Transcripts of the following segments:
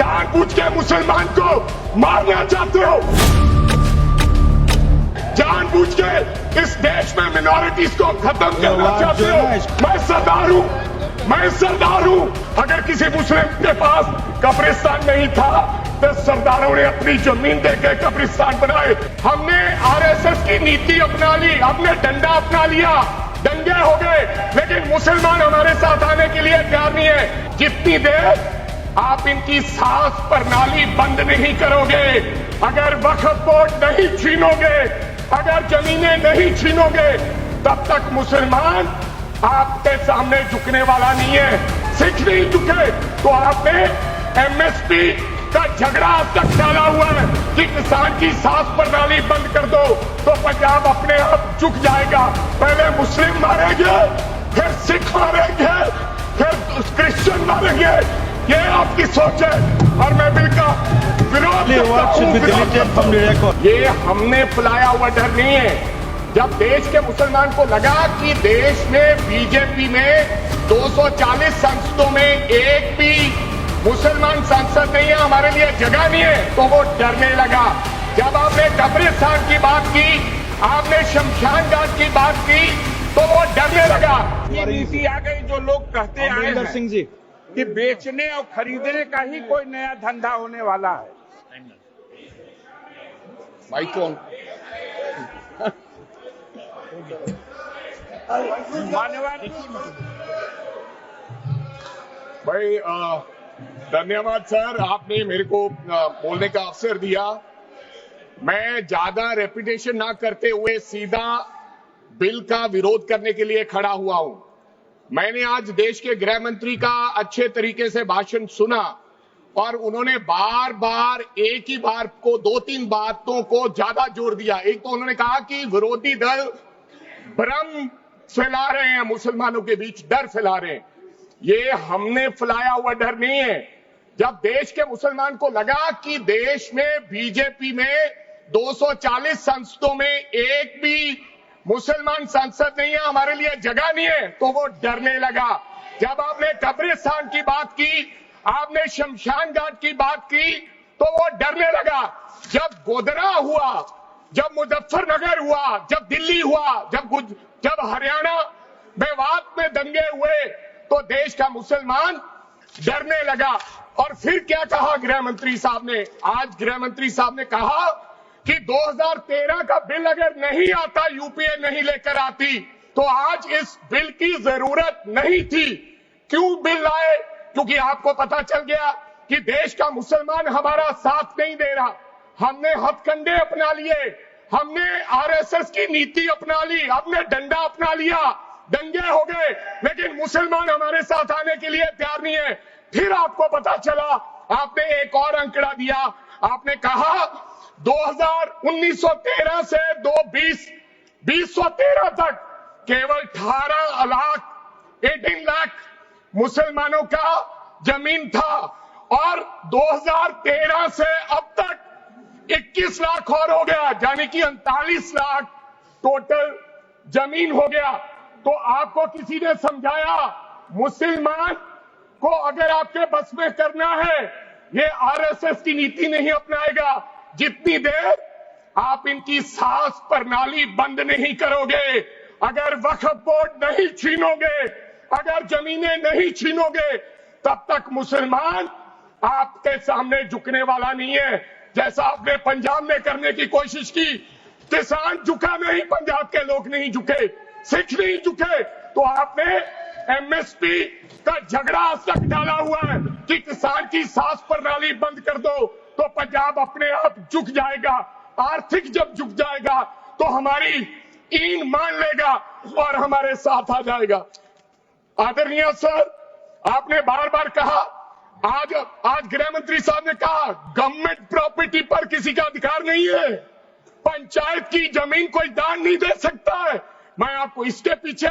जानबूझ के मुसलमान को मारना चाहते हो, जानबूझ के इस देश में मिनॉरिटीज को खत्म करना चाहते हो। मैं सरदार हूं। अगर किसी मुस्लिम के पास कब्रिस्तान नहीं था तो सरदारों ने अपनी जमीन देकर कब्रिस्तान बनाए। हमने आरएसएस की नीति अपना ली, हमने डंडा अपना लिया, दंगे हो गए, लेकिन मुसलमान हमारे साथ आने के लिए तैयार नहीं है। जितनी देर आप इनकी सांस प्रणाली बंद नहीं करोगे, अगर वक्फ बोर्ड नहीं छीनोगे, अगर जमीनें नहीं छीनोगे, तब तक मुसलमान आपके सामने झुकने वाला नहीं है। सिख नहीं झुके तो आपने एमएसपी का झगड़ा अब तक डाला हुआ है कि किसान की सांस प्रणाली बंद कर दो तो पंजाब अपने आप झुक जाएगा। पहले मुस्लिम मारेंगे, फिर सिख मारेंगे, फिर क्रिश्चियन मारेंगे। ये आपकी सोच है और मैं बिल का विरोध करता हूं। ये हमने फैलाया हुआ डर नहीं है। जब देश के मुसलमान को लगा कि देश में बीजेपी में 240 संसदों में एक भी मुसलमान सांसद नहीं है, हमारे लिए जगह नहीं है, तो वो डरने लगा। जब आपने कब्रिस्तान की बात की, आपने शमशान घाट की बात की, तो वो डरने लगा। ये नीति आ गई जो लोग कहते आए हैं सिंह जी कि बेचने और खरीदने का ही कोई नया धंधा होने वाला है। भाई कौन मान्यवर भाई धन्यवाद सर, आपने मेरे को बोलने का अवसर दिया। मैं ज्यादा रेपुटेशन ना करते हुए सीधा बिल का विरोध करने के लिए खड़ा हुआ हूं। मैंने आज देश के गृह मंत्री का अच्छे तरीके से भाषण सुना और उन्होंने बार बार एक ही बार को 2-3 बातों को ज्यादा जोर दिया। एक तो उन्होंने कहा कि विरोधी दल भ्रम फैला रहे हैं, मुसलमानों के बीच डर फैला रहे हैं। ये हमने फैलाया हुआ डर नहीं है। जब देश के मुसलमान को लगा कि देश में बीजेपी में 240 संसदों में एक भी मुसलमान सांसद नहीं है, हमारे लिए जगह नहीं है, तो वो डरने लगा। जब आपने कब्रिस्तान की बात की, आपने शमशान घाट की बात की, तो वो डरने लगा। जब गोधरा हुआ, जब मुजफ्फरनगर हुआ, जब दिल्ली हुआ, जब हरियाणा मेवात में दंगे हुए, तो देश का मुसलमान डरने लगा। और फिर क्या कहा गृह मंत्री साहब ने? आज गृह मंत्री साहब ने कहा कि 2013 का बिल अगर नहीं आता, यूपीए नहीं लेकर आती, तो आज इस बिल की जरूरत नहीं थी। क्यों बिल लाए? क्योंकि आपको पता चल गया कि देश का मुसलमान हमारा साथ नहीं दे रहा। हमने हथकंडे अपना लिए, हमने आरएसएस की नीति अपना ली, हमने डंडा अपना लिया, दंगे हो गए, लेकिन मुसलमान हमारे साथ आने के लिए तैयार नहीं है। फिर आपको पता चला, आपने एक और आंकड़ा दिया, आपने कहा 1913 से 2013 तक केवल 18 लाख मुसलमानों का जमीन था और 2013 से अब तक 21 लाख और हो गया, यानी कि 39 लाख टोटल जमीन हो गया। तो आपको किसी ने समझाया मुसलमान को अगर आपके बस में करना है, ये आरएसएस की नीति नहीं अपनाएगा। जितनी देर आप इनकी सांस प्रणाली बंद नहीं करोगे, अगर वक्फ बोर्ड नहीं छीनोगे, अगर जमीनें नहीं छीनोगे, तब तक मुसलमान आपके सामने झुकने वाला नहीं है। जैसा आपने पंजाब में करने की कोशिश की, किसान झुका नहीं, पंजाब के लोग नहीं झुके, सिख नहीं झुके, तो आपने एमएसपी का झगड़ा अब तक डाला हुआ है कि किसान की सांस प्रणाली बंद कर दो तो पंजाब अपने आप झुक जाएगा। आर्थिक जब झुक जाएगा तो हमारी ईन मान लेगा और हमारे साथ आ जाएगा। आदरणीय सर, आपने बार बार कहा, आज गृह मंत्री साहब ने कहा गवर्नमेंट प्रॉपर्टी पर किसी का अधिकार नहीं है, पंचायत की जमीन कोई दान नहीं दे सकता है। मैं आपको इसके पीछे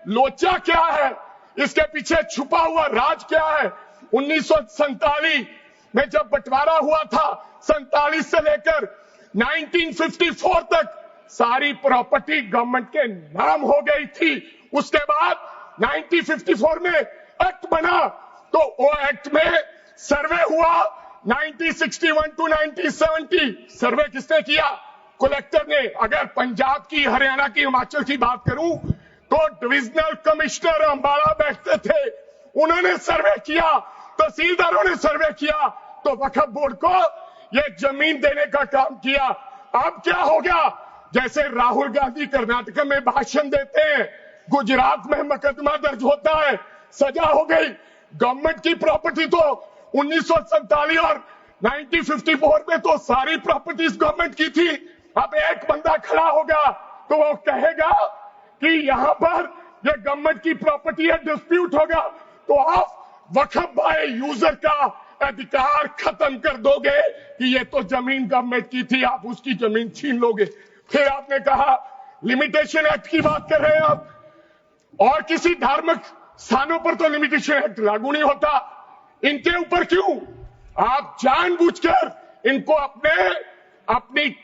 लोचा क्या है, इसके पीछे छुपा हुआ राज क्या है? 1947 में जब बंटवारा हुआ था, 47 से लेकर 1954 तक सारी प्रॉपर्टी गवर्नमेंट के नाम हो गई थी। उसके बाद 1954 में एक्ट बना, तो वो एक्ट में सर्वे हुआ, 1961 टू 1970 सर्वे किसने किया? कलेक्टर ने। अगर पंजाब की, हरियाणा की, हिमाचल की बात करूं तो डिविजनल कमिश्नर अंबाला बैठते थे, उन्होंने सर्वे किया, तहसीलदारों ने सर्वे किया, तो वक्फ बोर्ड को यह जमीन देने का काम किया। अब क्या हो गया? जैसे राहुल गांधी कर्नाटक में भाषण देते हैं, गुजरात में मुकदमा दर्ज होता है, सजा हो गई। गवर्नमेंट की प्रॉपर्टी तो 1947 और 1954 में तो सारी प्रॉपर्टीज गवर्नमेंट की थी। अब एक बंदा खड़ा होगा तो वो कहेगा कि यहां पर ये गवर्नमेंट की प्रॉपर्टी है, डिस्प्यूट होगा, तो आप वक्फ बाय यूजर का अधिकार खत्म कर दोगे कि ये तो जमीन गवर्नमेंट की थी, आप उसकी जमीन छीन लोगे। फिर आपने कहा लिमिटेशन एक्ट की बात कर रहे हैं आप, और किसी धार्मिक स्थानों पर तो लिमिटेशन एक्ट लागू नहीं होता, इनके ऊपर क्यों? आप जानबूझकर इनको अपनी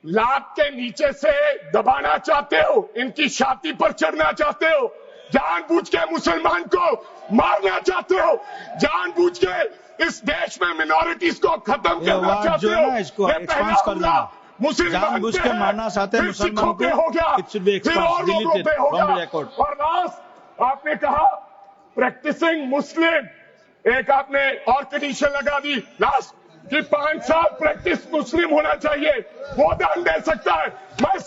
लात के नीचे से दबाना चाहते हो, इनकी छाती पर चढ़ना चाहते हो, जानबूझ के मुसलमान को मारना चाहते हो, जानबूझ के इस देश में मिनॉरिटीज को खत्म करना चाहते हो। इसको एक्सपांस कर देना, जानबूझ के मारना चाहते हैं मुसलमान को, it should be expanse, deleted from the record. और लास्ट आपने कहा प्रैक्टिसिंग मुस्लिम, एक आपने और कंडीशन लगा दी लास्ट कि 5 साल प्रैक्टिस मुस्लिम होना चाहिए, वो दान दे सकता है। मैं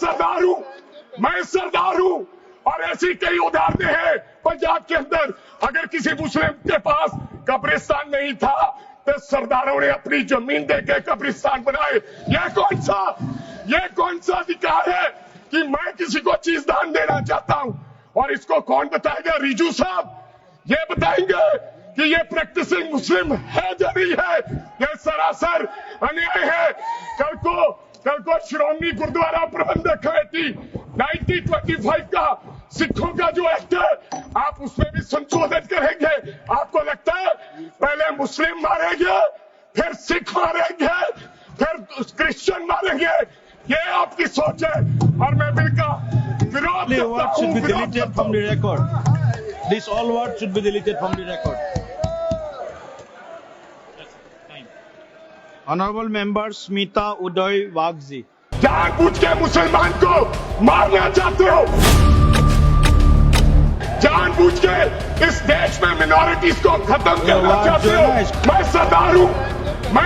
सरदार हूं और ऐसी कई उदाहरणें हैं पंजाब के अंदर। अगर किसी मुस्लिम के पास कब्रिस्तान नहीं था तो सरदारों ने अपनी जमीन देके कब्रिस्तान बनाए। यह कौन सा अधिकार है कि मैं किसी को चीज दान देना चाहता हूं? और इसको कौन बताएगा? रिजू साहब ये बताएंगे कि ये प्रैक्टिसिंग मुस्लिम है या नहीं है? यह सरासर अन्याय है। कल को श्रोमणी गुरुद्वारा प्रबंधक कमेटी 1925 का सिखों का जो एक्ट है, आप उसमें भी संशोधन करेंगे। आपको लगता है पहले मुस्लिम मारेंगे, फिर सिख मारेंगे, फिर क्रिश्चियन मारेंगे? ये आपकी सोच है और मैं बिल का विरोध करता हूं। This all words should be deleted from the record. Honorable Member Smita Uday Wagzi. जानबूझ के मुसलमान को मारना चाहते हो, जानबूझ के इस देश में मिनॉरिटीज को खत्म करना चाहते हो। मैं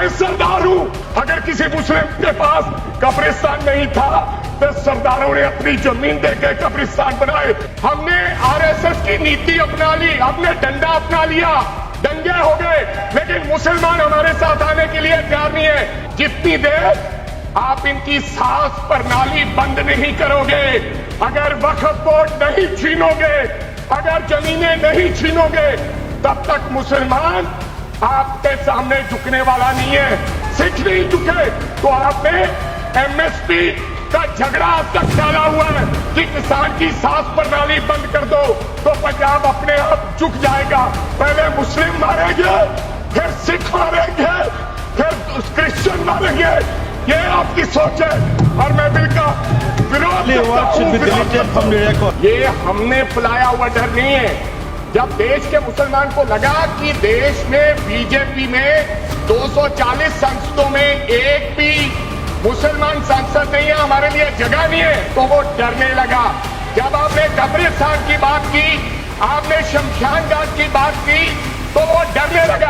सरदार हूं। अगर किसी मुस्लिम के पास कब्रिस्तान नहीं था तो सरदारों ने अपनी जमीन देके कब्रिस्तान बनाए। हमने आरएसएस की नीति अपना ली, हमने डंडा अपना लिया, दंगे हो गए, लेकिन मुसलमान हमारे साथ आने के लिए तैयार नहीं है। जितनी देर आप इनकी सांस प्रणाली बंद नहीं करोगे, अगर वक्फ बोर्ड नहीं छीनोगे, अगर जमीनें नहीं छीनोगे, तब तक मुसलमान आपके सामने झुकने वाला नहीं है। सिख नहीं झुके तो आपने एमएसपी का झगड़ा अब तक डाला हुआ है कि किसान की सांस प्रणाली बंद कर दो, तो पंजाब अपने आप झुक जाएगा। पहले मुस्लिम मारेंगे, फिर सिख मारेंगे, फिर क्रिश्चियन मारेंगे। ये आपकी सोच है और मैं बिल का विरोध करता हूं। ये हमने फैलाया हुआ डर नहीं है। जब देश के मुसलमान को लगा कि देश में बीजेपी में 240 सांसदों में एक भी मुसलमान सांसद नहीं है, हमारे लिए जगह नहीं है, तो वो डरने लगा। जब आपने कब्रिस्तान की बात की, आपने शमशान घाट की बात की, तो वो डरने लगा।